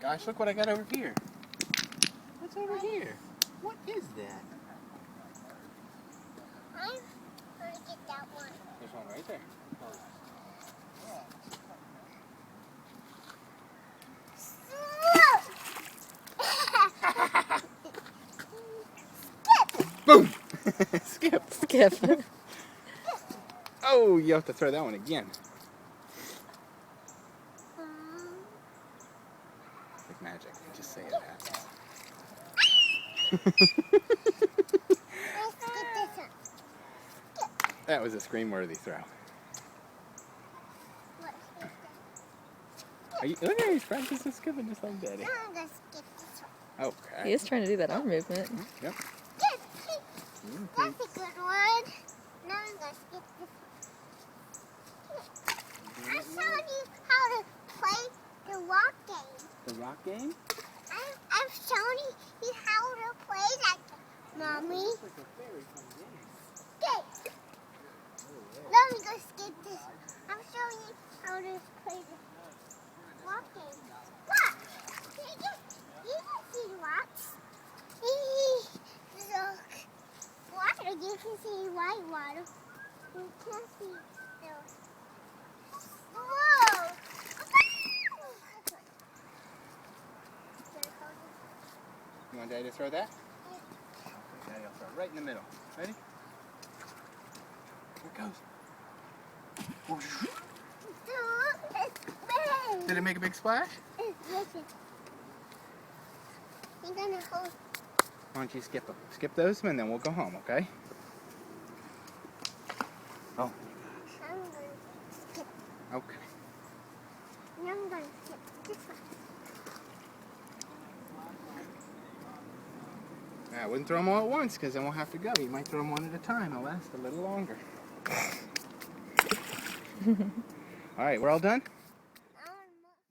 gosh, look what I got over here. What's over here? What is that? I'm going to get that one. There's one right there. Boom! Skip. Skip. Oh, you have to throw that one again. It's like magic. Just say it happens. That was a scream-worthy throw. Look at he's practicing skipping just like Daddy. I'm going to skip this one. Okay. He is trying to do that arm movement. Yep. That's a good one. Now I'm going to skip this one. I showed you how to play the rock game. The rock game? I've shown you how to play that, Mommy. It's like a very fun game. Skip. Let me go skip this. I'm showing you how to play the rock game. Look! You can see rocks. Look. Water, you can see white water. You can't see those. Whoa! You want Daddy to throw that? Daddy will throw it right in the middle. Ready? Here it goes. Did it make a big splash? You're gonna hold. Why don't you skip them? Skip those and then we'll go home, okay? Oh. I'm gonna skip. Okay. I'm gonna skip this one. I wouldn't throw them all at once because then we'll have to go. You might throw them one at a time. It'll last a little longer. All right, we're all done?